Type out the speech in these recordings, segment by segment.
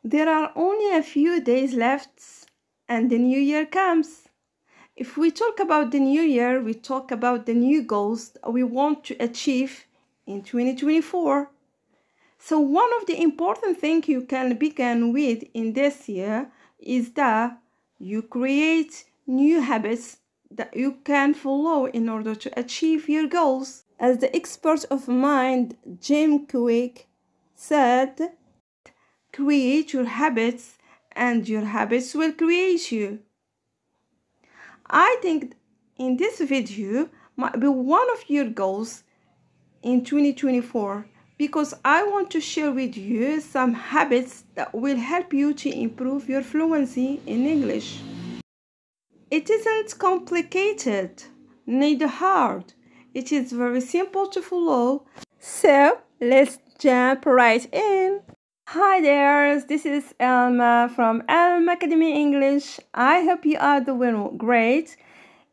There are only a few days left and the new year comes. If we talk about the new year, we talk about the new goals that we want to achieve in 2024. So one of the important things you can begin with in this year is that you create new habits that you can follow in order to achieve your goals. As the expert of mind, Jim Quick, said, create your habits and your habits will create you. I think in this video might be one of your goals in 2024 because I want to share with you some habits that will help you to improve your fluency in English. It isn't complicated, neither hard. It is very simple to follow. So let's jump right in. Hi there, this is Elma from Elma Academy English. I hope you are doing great.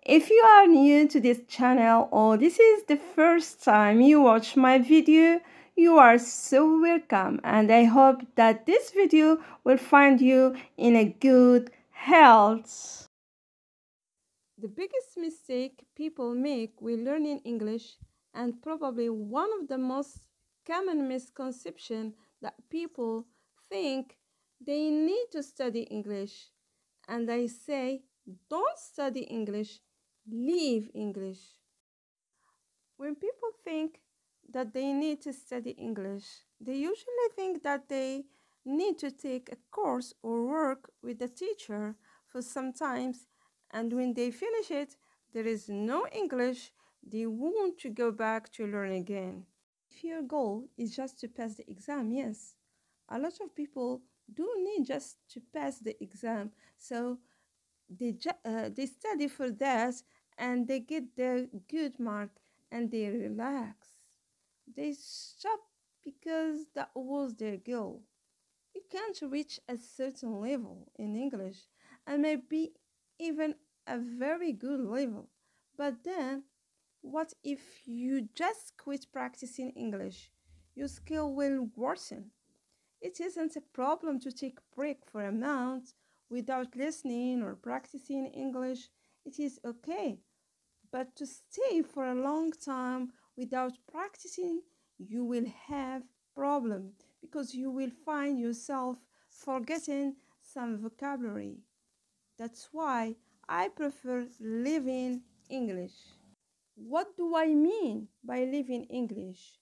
If you are new to this channel or this is the first time you watch my video, you are so welcome and I hope that this video will find you in a good health. The biggest mistake people make when learning English, and probably one of the most common misconceptions, that people think they need to study English. And I say, don't study English, leave English. When people think that they need to study English, they usually think that they need to take a course or work with a teacher for some time, and when they finish it, there is no English, they want to go back to learn again. If your goal is just to pass the exam, yes, a lot of people do need just to pass the exam, so they study for that and they get their good mark and they relax. They stop because that was their goal. You can't reach a certain level in English and maybe even a very good level. But then, what if you just quit practicing English? Your skill will worsen. It isn't a problem to take a break for a month without listening or practicing English. It is okay. But to stay for a long time without practicing, you will have problem because you will find yourself forgetting some vocabulary. That's why I prefer living English. What do I mean by living English?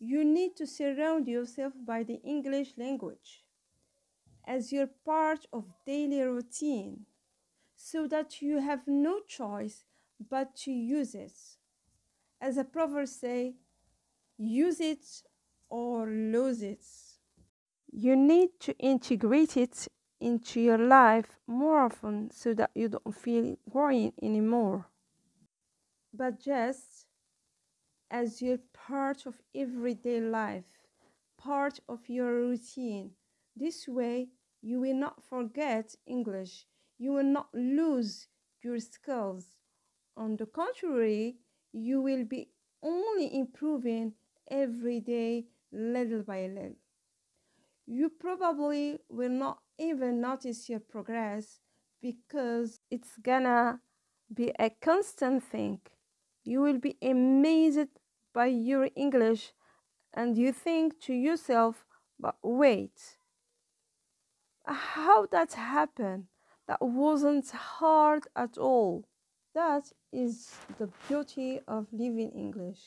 You need to surround yourself by the English language as your part of daily routine so that you have no choice but to use it. As a proverb say, use it or lose it. You need to integrate it into your life more often so that you don't feel boring anymore. But just as your part of everyday life, part of your routine. This way, you will not forget English. You will not lose your skills. On the contrary, you will be only improving every day, little by little. You probably will not even notice your progress because it's gonna be a constant thing. You will be amazed by your English and you think to yourself, but wait, how that happened? That wasn't hard at all. That is the beauty of living English.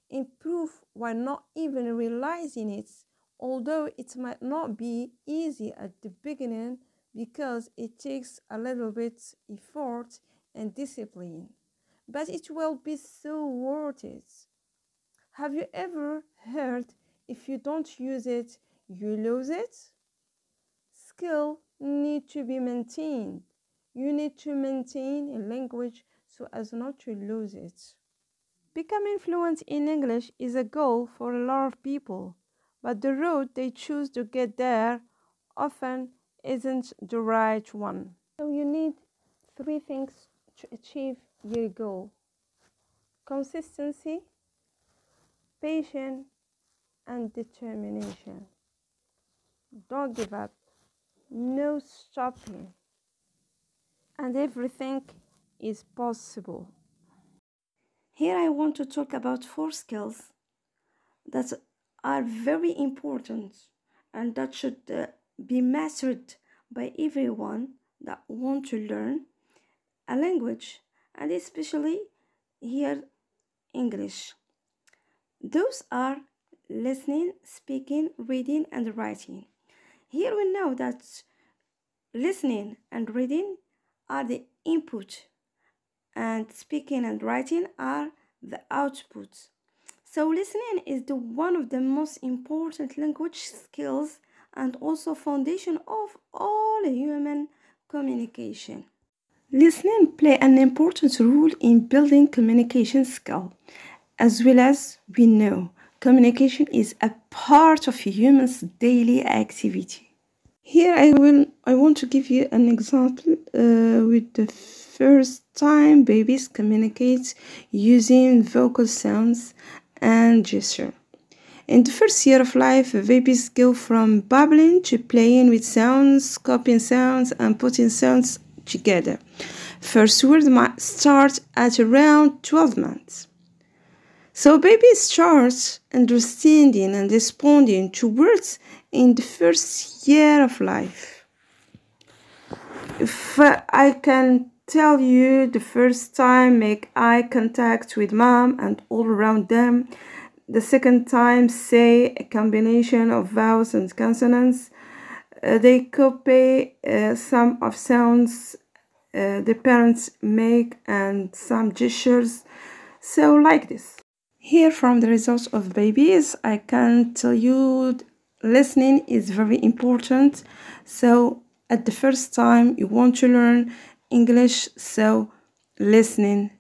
Improve while not even realizing it, although it might not be easy at the beginning because it takes a little bit effort and discipline. But it will be so worth it. Have you ever heard if you don't use it, you lose it? Skill need to be maintained. You need to maintain a language so as not to lose it. Becoming fluent in English is a goal for a lot of people, but the road they choose to get there often isn't the right one. So you need 3 things to achieve your goal: consistency, patience, and determination. Don't give up. no stopping, and everything is possible. Here I want to talk about 4 skills that are very important and that should be mastered by everyone that want to learn a language, and especially here English. Those are listening, speaking, reading, and writing. Here we know that listening and reading are the input, and speaking and writing are the output. So listening is one of the most important language skills and also foundation of all human communication. Listening play an important role in building communication skill. As well as we know, communication is a part of humans' daily activity. Here I want to give you an example with the first time babies communicate using vocal sounds and gesture. In the first year of life, babies go from babbling to playing with sounds, copying sounds, and putting sounds together. First word might start at around 12 months. So babies start understanding and responding to words in the first year of life. If I can tell you the first time make eye contact with mom and all around them, the second time say a combination of vowels and consonants, they copy some of sounds the parents make and some gestures, so like this. Here from the results of babies, I can tell you listening is very important. So at the first time you want to learn English, so listening.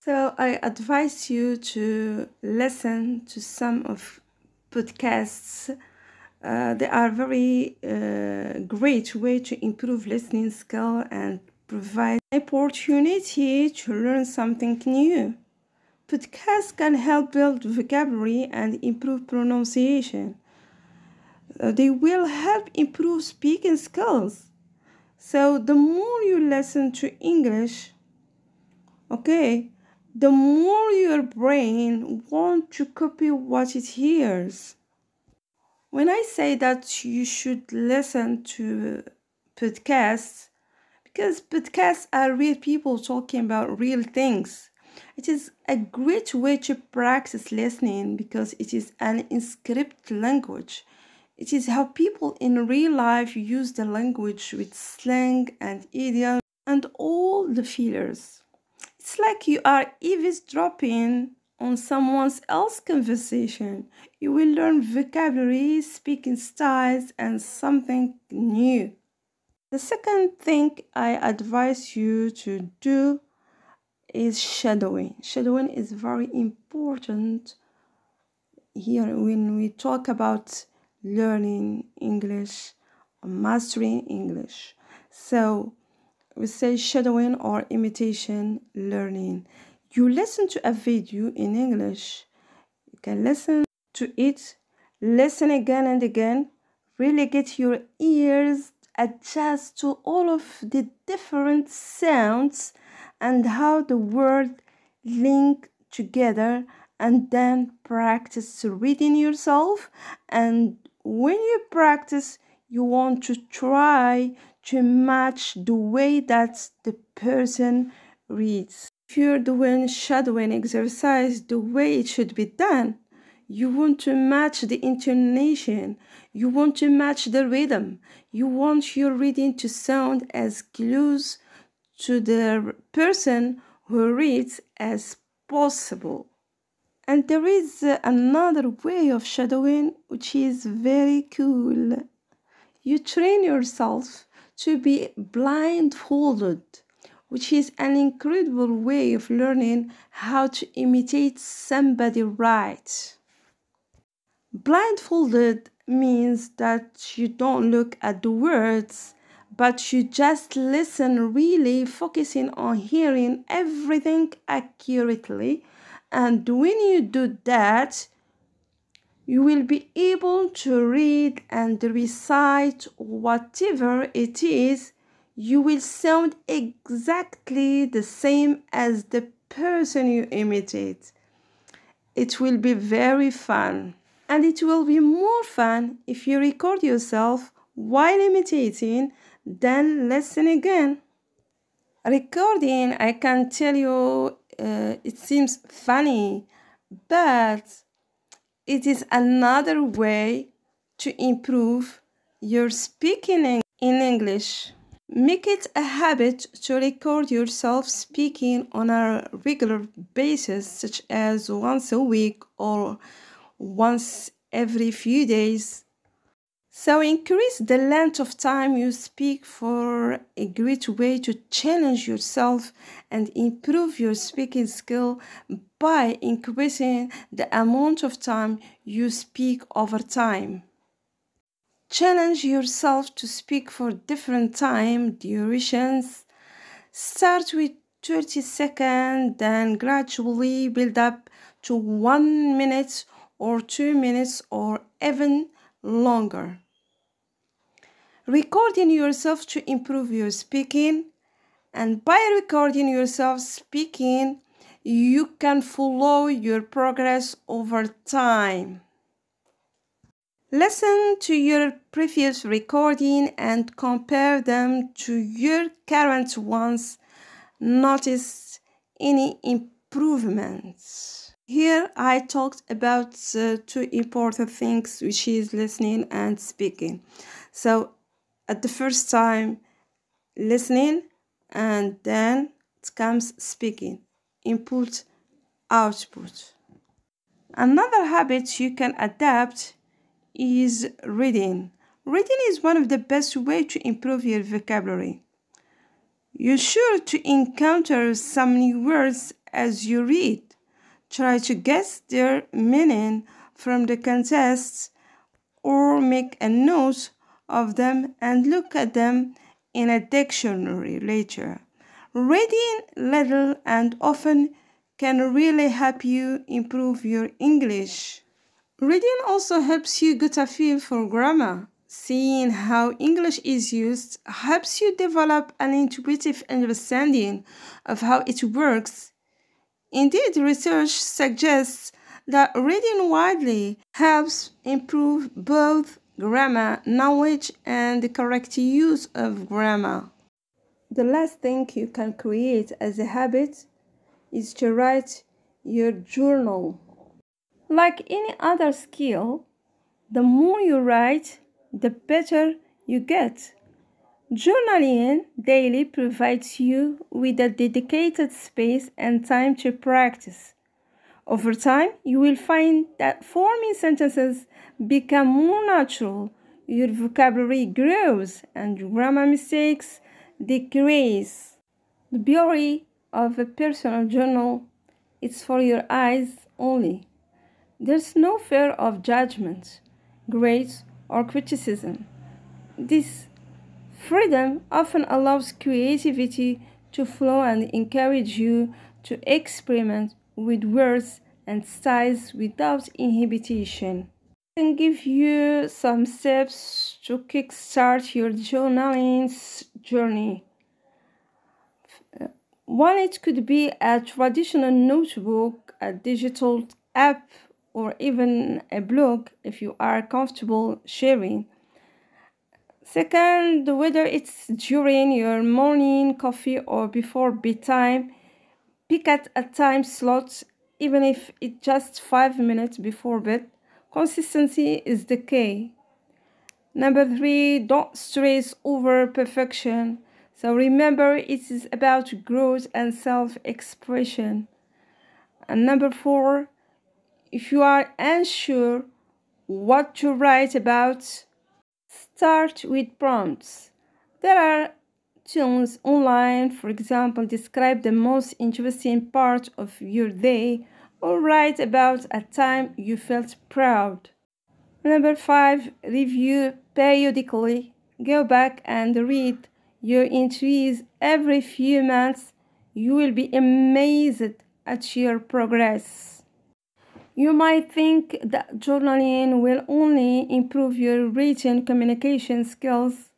So I advise you to listen to some of podcasts. They are very great way to improve listening skill and provide opportunity to learn something new. Podcasts can help build vocabulary and improve pronunciation. They will help improve speaking skills. So the more you listen to English, the more your brain wants to copy what it hears. When I say that you should listen to podcasts, because podcasts are real people talking about real things. It is a great way to practice listening because it is an unscripted language. It is how people in real life use the language with slang and idiom and all the feelers. It's like you are eavesdropping on someone else's conversation. You will learn vocabulary, speaking styles, and something new. The second thing I advise you to do is shadowing. Shadowing is very important here when we talk about learning English or mastering English. So we say shadowing or imitation learning. You listen to a video in English. You can listen to it, listen again and again, really get your ears adjust to all of the different sounds and how the word link together, and then practice reading yourself. And when you practice, you want to try to match the way that the person reads. If you're doing shadowing exercise the way it should be done, you want to match the intonation, you want to match the rhythm, you want your reading to sound as close to the person who reads as possible. And there is another way of shadowing which is very cool. You train yourself to be blindfolded, which is an incredible way of learning how to imitate somebody right. Blindfolded means that you don't look at the words, but you just listen, really focusing on hearing everything accurately. And when you do that, You will be able to read and recite whatever it is. You will sound exactly the same as the person you imitate. It will be very fun. And it will be more fun if you record yourself while imitating than listen again. Recording, I can tell you, it seems funny, but it is another way to improve your speaking in English. Make it a habit to record yourself speaking on a regular basis, such as once a week or once every few days. So increase the length of time you speak for a great way to challenge yourself and improve your speaking skill by increasing the amount of time you speak over time. Challenge yourself to speak for different time durations. Start with 30 seconds, then gradually build up to 1 minute or 2 minutes or even longer. Recording yourself to improve your speaking, and by recording yourself speaking, you can follow your progress over time. Listen to your previous recording and compare them to your current ones. Notice any improvements. Here I talked about two important things, which is listening and speaking. So at the first time, listening, and then it comes speaking. Input, output. Another habit you can adapt is reading. Reading is one of the best ways to improve your vocabulary. You're sure to encounter some new words as you read. Try to guess their meaning from the context or make a note of them and look at them in a dictionary later. Reading little and often can really help you improve your English. Reading also helps you get a feel for grammar. Seeing how English is used helps you develop an intuitive understanding of how it works. Indeed, research suggests that reading widely helps improve both grammar knowledge and the correct use of grammar. The last thing you can create as a habit is to write your journal. Like any other skill, the more you write, the better you get. Journaling daily provides you with a dedicated space and time to practice. Over time, you will find that forming sentences become more natural, your vocabulary grows, and grammar mistakes decrease. The beauty of a personal journal is for your eyes only. There's no fear of judgment, grades, or criticism. This freedom often allows creativity to flow and encourage you to experiment with words and styles without inhibition. I can give you some steps to kickstart your journaling journey. One, it could be a traditional notebook, a digital app, or even a blog if you are comfortable sharing. Second, whether it's during your morning coffee or before bedtime, pick at a time slot, even if it's just 5 minutes before bed. Consistency is the key. Number 3, don't stress over perfection. So remember, it is about growth and self-expression. And number 4, if you are unsure what to write about, start with prompts. There are tools online, for example, describe the most interesting part of your day or write about a time you felt proud. Number 5, review periodically. Go back and read your entries every few months. You will be amazed at your progress. You might think that journaling will only improve your written communication skills.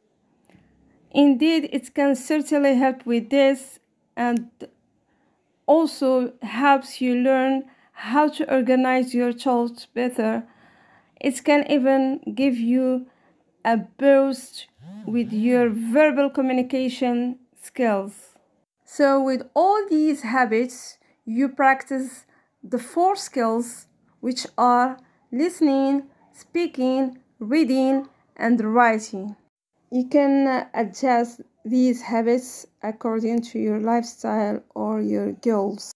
Indeed, it can certainly help with this, and also helps you learn how to organize your thoughts better. It can even give you a boost with your verbal communication skills. So, with all these habits, you practice the four skills, which are listening, speaking, reading, and writing. You can adjust these habits according to your lifestyle or your goals.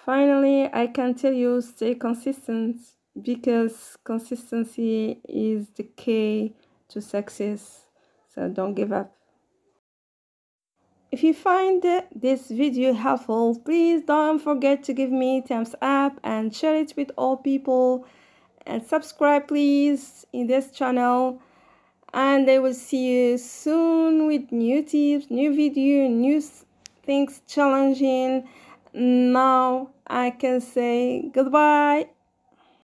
Finally, I can tell you stay consistent, because consistency is the key to success. So don't give up. If you find this video helpful, please don't forget to give me thumbs up and share it with all people, and subscribe please in this channel. And I will see you soon with new tips, new video, new things challenging. Now I can say goodbye.